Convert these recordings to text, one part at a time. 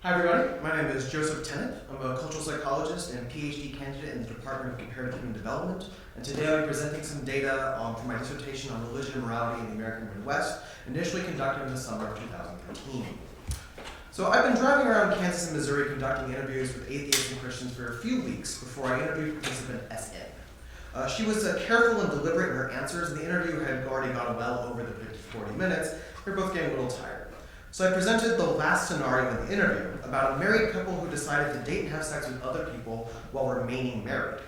Hi everybody, my name is Joseph Tennant. I'm a cultural psychologist and PhD candidate in the Department of Comparative Human Development, and today I'll be presenting some data for my dissertation on religion and morality in the American Midwest, initially conducted in the summer of 2013. So I've been driving around Kansas and Missouri conducting interviews with atheists and Christians for a few weeks before I interviewed participant SN. She was careful and deliberate in her answers, and the interview had already gone well over the 40 minutes. We were both getting a little tired. So I presented the last scenario in the interview about a married couple who decided to date and have sex with other people while remaining married.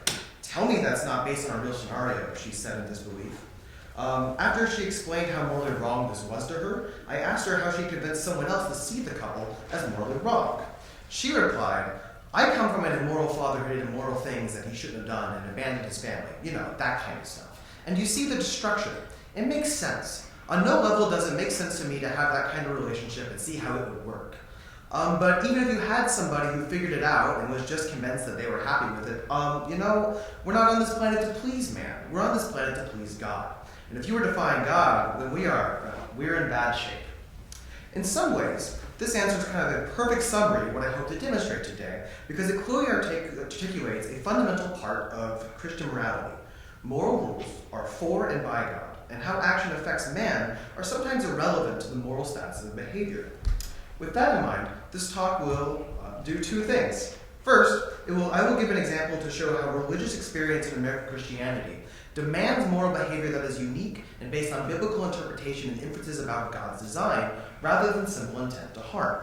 Tell me that's not based on a real scenario, she said in disbelief. After she explained how morally wrong this was to her, I asked her how she convinced someone else to see the couple as morally wrong. She replied, I come from an immoral father who did immoral things that he shouldn't have done and abandoned his family. You know, that kind of stuff. And you see the destruction. It makes sense. On no level does it make sense to me to have that kind of relationship and see how it would work. But even if you had somebody who figured it out and was just convinced that they were happy with it, we're not on this planet to please man. We're on this planet to please God. And if you were defying God, then we're in bad shape. In some ways, this answer is kind of a perfect summary of what I hope to demonstrate today, because it clearly articulates a fundamental part of Christian morality. Moral rules are for and by God, and how action affects man are sometimes irrelevant to the moral status of behavior. With that in mind, this talk will do two things. First, I will give an example to show how religious experience in American Christianity demands moral behavior that is unique and based on biblical interpretation and inferences about God's design, rather than simple intent to harm.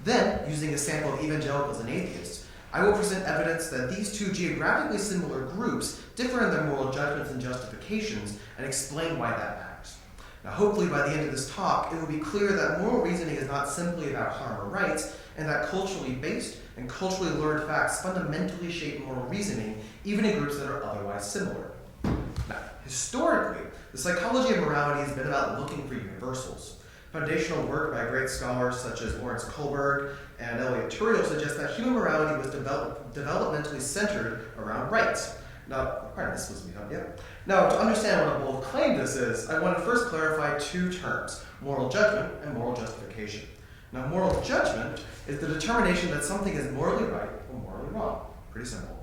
Then, using a sample of evangelicals and atheists, I will present evidence that these two geographically similar groups differ in their moral judgments and justifications, and explain why that matters. Now, hopefully by the end of this talk, it will be clear that moral reasoning is not simply about harm or rights, and that culturally based and culturally learned facts fundamentally shape moral reasoning, even in groups that are otherwise similar. Now, historically, the psychology of morality has been about looking for universals. Foundational work by great scholars such as Lawrence Kohlberg and Elliot Turiel suggests that human morality was developmentally centered around rights. Now, this was me up yet. Now, to understand what a bold claim this is, I want to first clarify two terms, moral judgment and moral justification. Now, moral judgment is the determination that something is morally right or morally wrong. Pretty simple.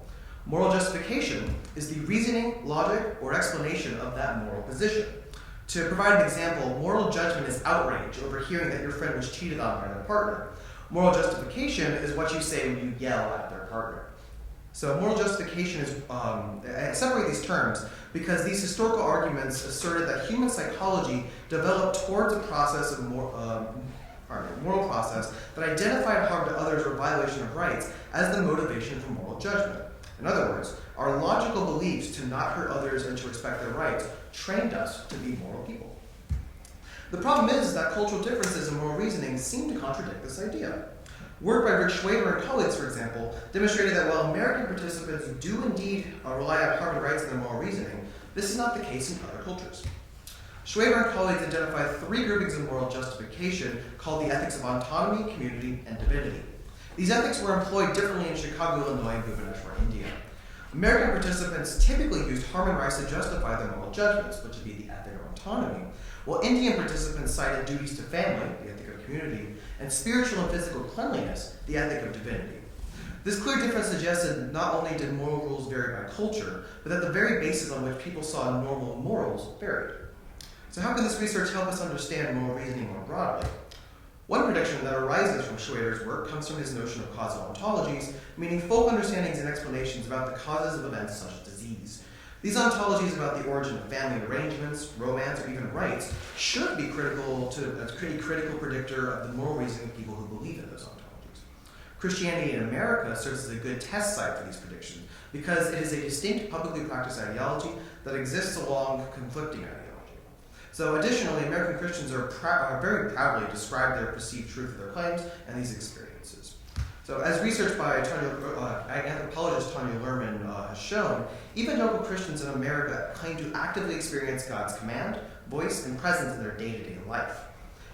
Moral justification is the reasoning, logic, or explanation of that moral position. To provide an example, moral judgment is outrage over hearing that your friend was cheated on by their partner. Moral justification is what you say when you yell at their partner. So moral justification is, I separate these terms because these historical arguments asserted that human psychology developed towards a process of moral process that identified harm to others or violation of rights as the motivation for moral judgment. In other words, our logical beliefs to not hurt others and to respect their rights trained us to be moral people. The problem is that cultural differences in moral reasoning seem to contradict this idea. Work by Rick Schwaber and colleagues, for example, demonstrated that while American participants do indeed rely on harm and rights in their moral reasoning, this is not the case in other cultures. Schwaber and colleagues identify three groupings of moral justification called the ethics of autonomy, community, and divinity. These ethics were employed differently in Chicago, Illinois, and Bhubaneswar, India. American participants typically used harm and rights to justify their moral judgments, which would be the ethic of autonomy, while Indian participants cited duties to family, the ethic of community, and spiritual and physical cleanliness, the ethic of divinity. This clear difference suggested not only did moral rules vary by culture, but that the very basis on which people saw normal morals varied. So how can this research help us understand moral reasoning more broadly? One prediction that arises from Schwaber's work comes from his notion of causal ontologies, meaning folk understandings and explanations about the causes of events such as disease. These ontologies about the origin of family arrangements, romance, or even rights should be a critical predictor of the moral reasoning of people who believe in those ontologies. Christianity in America serves as a good test site for these predictions because it is a distinct publicly practiced ideology that exists along conflicting ideology. So additionally, American Christians are very proudly describe their perceived truth of their claims and these experiences. So as research by anthropologist Tanya Luhrmann has shown, evangelical Christians in America claim to actively experience God's command, voice, and presence in their day-to-day life.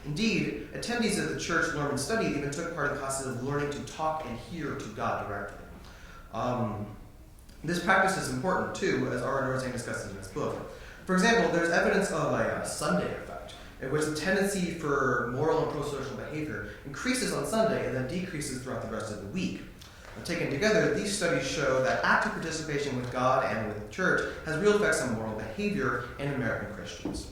Indeed, attendees of the church Luhrmann studied even took part in classes of learning to talk and hear to God directly. This practice is important too, as R. Norzane discusses in his book. For example, there's evidence of a Sunday effect. in which the tendency for moral and pro-social behavior increases on Sunday and then decreases throughout the rest of the week. Taken together, these studies show that active participation with God and with the church has real effects on moral behavior in American Christians.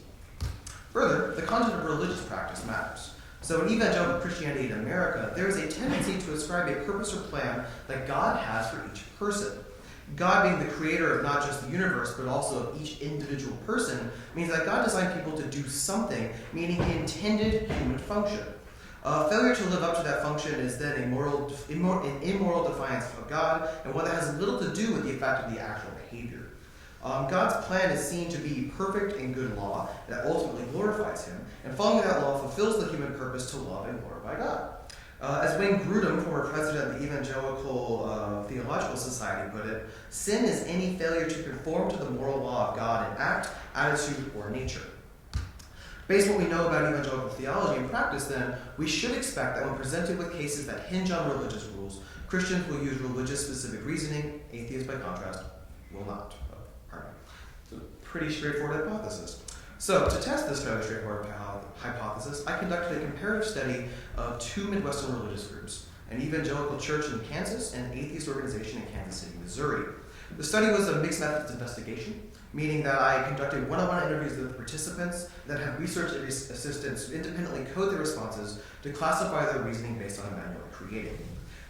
Further, the content of religious practice matters. So in evangelical Christianity in America, there is a tendency to ascribe a purpose or plan that God has for each person. God being the creator of not just the universe, but also of each individual person, means that God designed people to do something, meaning the intended human function. Failure to live up to that function is then an immoral defiance of God, and one that has little to do with the effect of the actual behavior. God's plan is seen to be perfect and good law that ultimately glorifies him, and following that law fulfills the human purpose to love and glorify God. As Wayne Grudem, former president of the Evangelical Theological Society, put it, sin is any failure to conform to the moral law of God in act, attitude, or nature. Based on what we know about evangelical theology and practice, then, we should expect that when presented with cases that hinge on religious rules, Christians will use religious-specific reasoning, atheists, by contrast, will not. It's a pretty straightforward hypothesis. So, to test this fairly straightforward hypothesis, I conducted a comparative study of two Midwestern religious groups, an evangelical church in Kansas and an atheist organization in Kansas City, Missouri. The study was a mixed methods investigation, meaning that I conducted one-on-one interviews with participants that had research assistants independently code their responses to classify their reasoning based on a manual I created.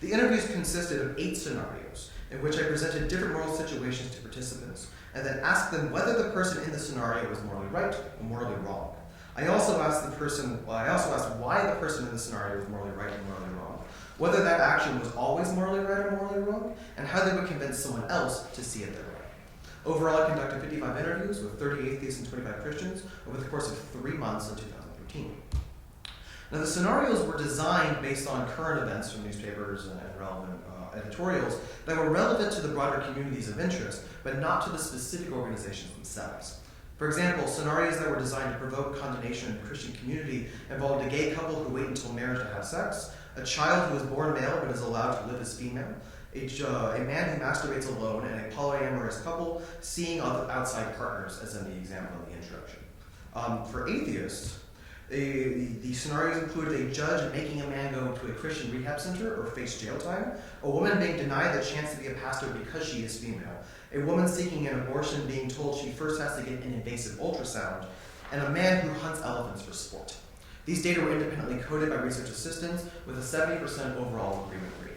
The interviews consisted of 8 scenarios, in which I presented different moral situations to participants, and then asked them whether the person in the scenario was morally right or morally wrong. I also asked why the person in the scenario was morally right and morally wrong, whether that action was always morally right or morally wrong, and how they would convince someone else to see it that way. Overall, I conducted 55 interviews with 30 atheists and 25 Christians over the course of 3 months in 2013. Now, the scenarios were designed based on current events from newspapers and relevant editorials that were relevant to the broader communities of interest, but not to the specific organizations themselves. For example, scenarios that were designed to provoke condemnation in the Christian community involved a gay couple who wait until marriage to have sex, a child who is born male but is allowed to live as female, a man who masturbates alone, and a polyamorous couple seeing outside partners, as in the example in the introduction. For atheists, the scenarios included a judge making a man go into a Christian rehab center or face jail time, a woman being denied the chance to be a pastor because she is female, a woman seeking an abortion being told she first has to get an invasive ultrasound, and a man who hunts elephants for sport. These data were independently coded by research assistants with a 70% overall agreement rate.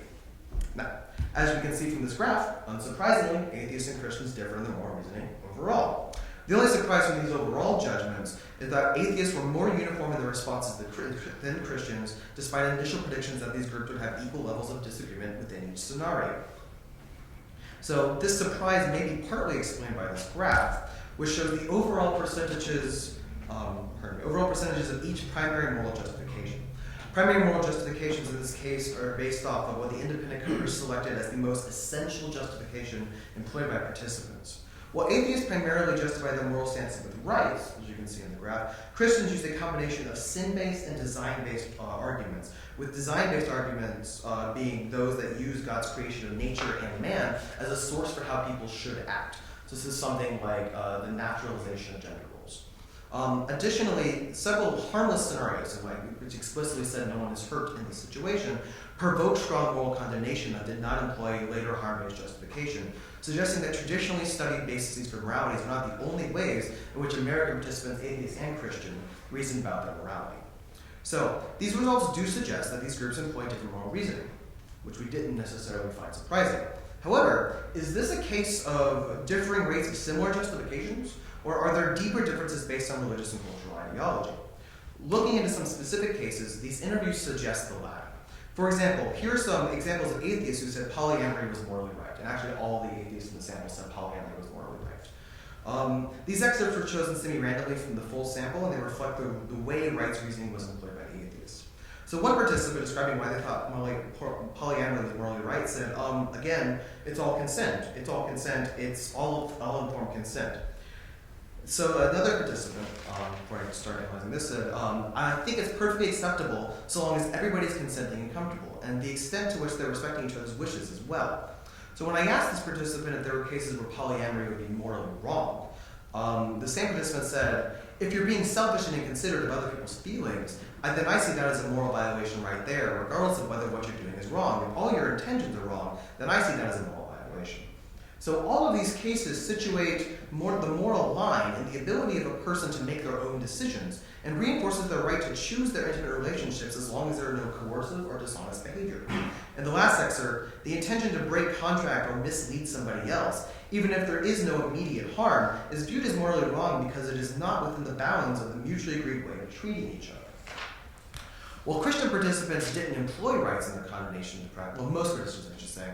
Now, as you can see from this graph, unsurprisingly, atheists and Christians differ in their moral reasoning overall. The only surprise from these overall judgments is that atheists were more uniform in their responses than Christians, despite initial predictions that these groups would have equal levels of disagreement within each scenario. So this surprise may be partly explained by this graph, which shows the overall percentages of each primary moral justification. Primary moral justifications in this case are based off of what the independent coders selected as the most essential justification employed by participants. While atheists primarily justify their moral stances with rights, as you can see in the graph, Christians use a combination of sin-based and design-based arguments, with design-based arguments being those that use God's creation of nature and man as a source for how people should act. So this is something like the naturalization of gender roles. Additionally, several harmless scenarios, which explicitly said no one is hurt in the situation, provoked strong moral condemnation that did not employ later harm-based justification, suggesting that traditionally studied bases for morality are not the only ways in which American participants, atheists and Christian, reason about their morality. So, these results do suggest that these groups employ different moral reasoning, which we didn't necessarily find surprising. However, is this a case of differing rates of similar justifications, or are there deeper differences based on religious and cultural ideology? Looking into some specific cases, these interviews suggest the latter. For example, here are some examples of atheists who said polyamory was morally right, and actually all the atheists in the sample said polyamory was morally right. These excerpts were chosen semi-randomly from the full sample, and they reflect the way rights reasoning was employed by the atheists. So one participant describing why they thought polyamory was morally right said, again, it's all consent. It's all consent. It's all informed consent. So another participant, before I start analyzing this, said, I think it's perfectly acceptable so long as everybody's consenting and comfortable, and the extent to which they're respecting each other's wishes as well. So when I asked this participant if there were cases where polyamory would be morally wrong, The same participant said, if you're being selfish and inconsiderate of other people's feelings, then I see that as a moral violation right there, regardless of whether what you're doing is wrong. If all your intentions are wrong, then I see that as a moral violation. So all of these cases situate the moral line in the ability of a person to make their own decisions and reinforces their right to choose their intimate relationships as long as there are no coercive or dishonest behavior. In the last excerpt, the intention to break contract or mislead somebody else, even if there is no immediate harm, is viewed as morally wrong because it is not within the bounds of the mutually agreed way of treating each other. While Christian participants didn't employ rights in their condemnation to practice, well, most participants, I should say,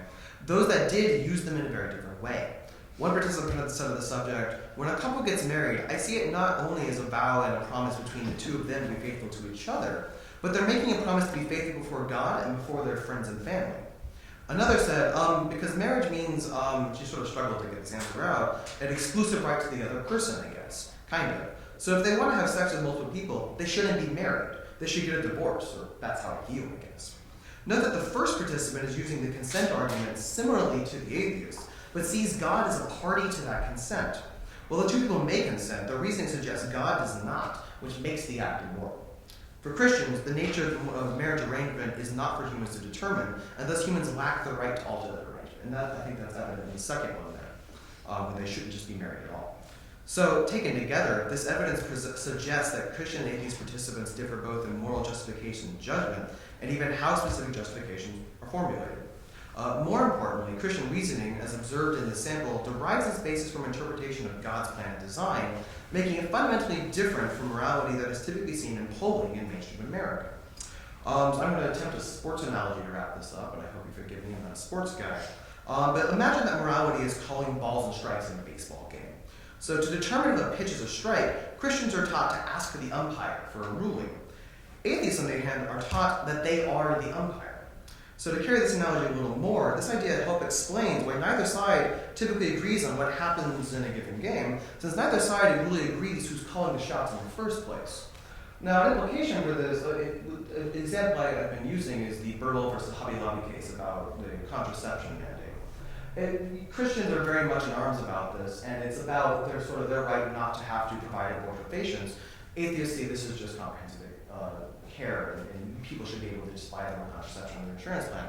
those that did used them in a very different way. One participant said of the subject, when a couple gets married, I see it not only as a vow and a promise between the two of them to be faithful to each other, but they're making a promise to be faithful before God and before their friends and family. Another said, because marriage means, she sort of struggled to get this answer out, an exclusive right to the other person, I guess, kind of. So if they want to have sex with multiple people, they shouldn't be married. They should get a divorce, or that's how I feel, I guess. Note that the first participant is using the consent argument similarly to the atheist, but sees God as a party to that consent. While the two people may consent, their reasoning suggests God does not, which makes the act immoral. For Christians, the nature of marriage arrangement is not for humans to determine, and thus humans lack the right to alter that arrangement. And I think that's evident in the second one there, when they shouldn't just be married at all. So, taken together, this evidence suggests that Christian and atheist participants differ both in moral justification and judgment, and even how specific justifications are formulated. More importantly, Christian reasoning, as observed in the sample, derives its basis from interpretation of God's plan and design, making it fundamentally different from morality that is typically seen in polling in mainstream America. So I'm going to attempt a sports analogy to wrap this up, and I hope you forgive me, I'm not a sports guy. But imagine that morality is calling balls and strikes in a baseball game. So to determine if a pitch is a strike, Christians are taught to ask for the umpire for a ruling. Atheists, on the other hand, are taught that they are the umpire. So to carry this analogy a little more, this idea helps explain why neither side typically agrees on what happens in a given game, since neither side really agrees who's calling the shots in the first place. Now, an implication for this, an example I've been using is the Bertle versus Hobby Lobby case about the contraception mandate. Christians are very much in arms about this, and it's about their right not to have to provide abortion for patients. Atheists say this is just comprehensive care, and people should be able to just buy their own contraception on their insurance plan.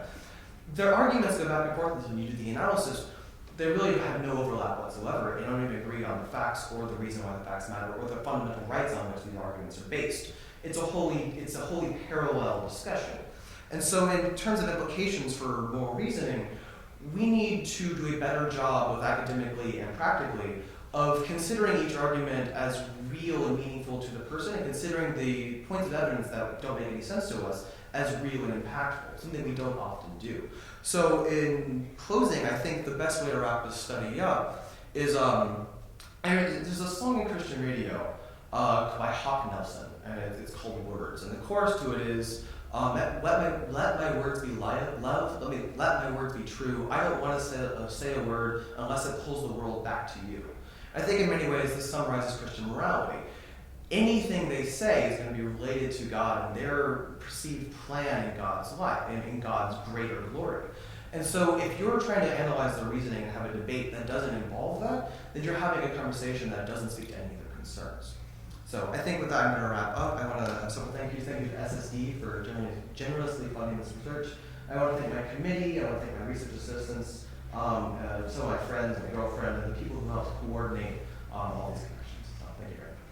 Their arguments go back and forth until you do the analysis. They really have no overlap whatsoever. They don't even agree on the facts or the reason why the facts matter or the fundamental rights on which these arguments are based. It's a wholly parallel discussion. And so in terms of implications for moral reasoning, we need to do a better job, both academically and practically, of considering each argument as real and meaningful to the person, and considering the points of evidence that don't make any sense to us as real and impactful, something we don't often do. So in closing, I think the best way to wrap this study up is, there's a song in Christian radio by Hawk Nelson, and it's called Words, and the chorus to it is, let my words be love, let my words be true. I don't want to say a word unless it pulls the world back to you. I think in many ways this summarizes Christian morality. Anything they say is going to be related to God and their perceived plan in God's life, and in God's greater glory. And so if you're trying to analyze the reasoning and have a debate that doesn't involve that, then you're having a conversation that doesn't speak to any of their concerns. So I think with that, I'm going to wrap up. I want to thank you to SSD for generously funding this research. I want to thank my committee. I want to thank my research assistants, some of my friends, my girlfriend, and the people who helped coordinate all these connections. Thank you very much.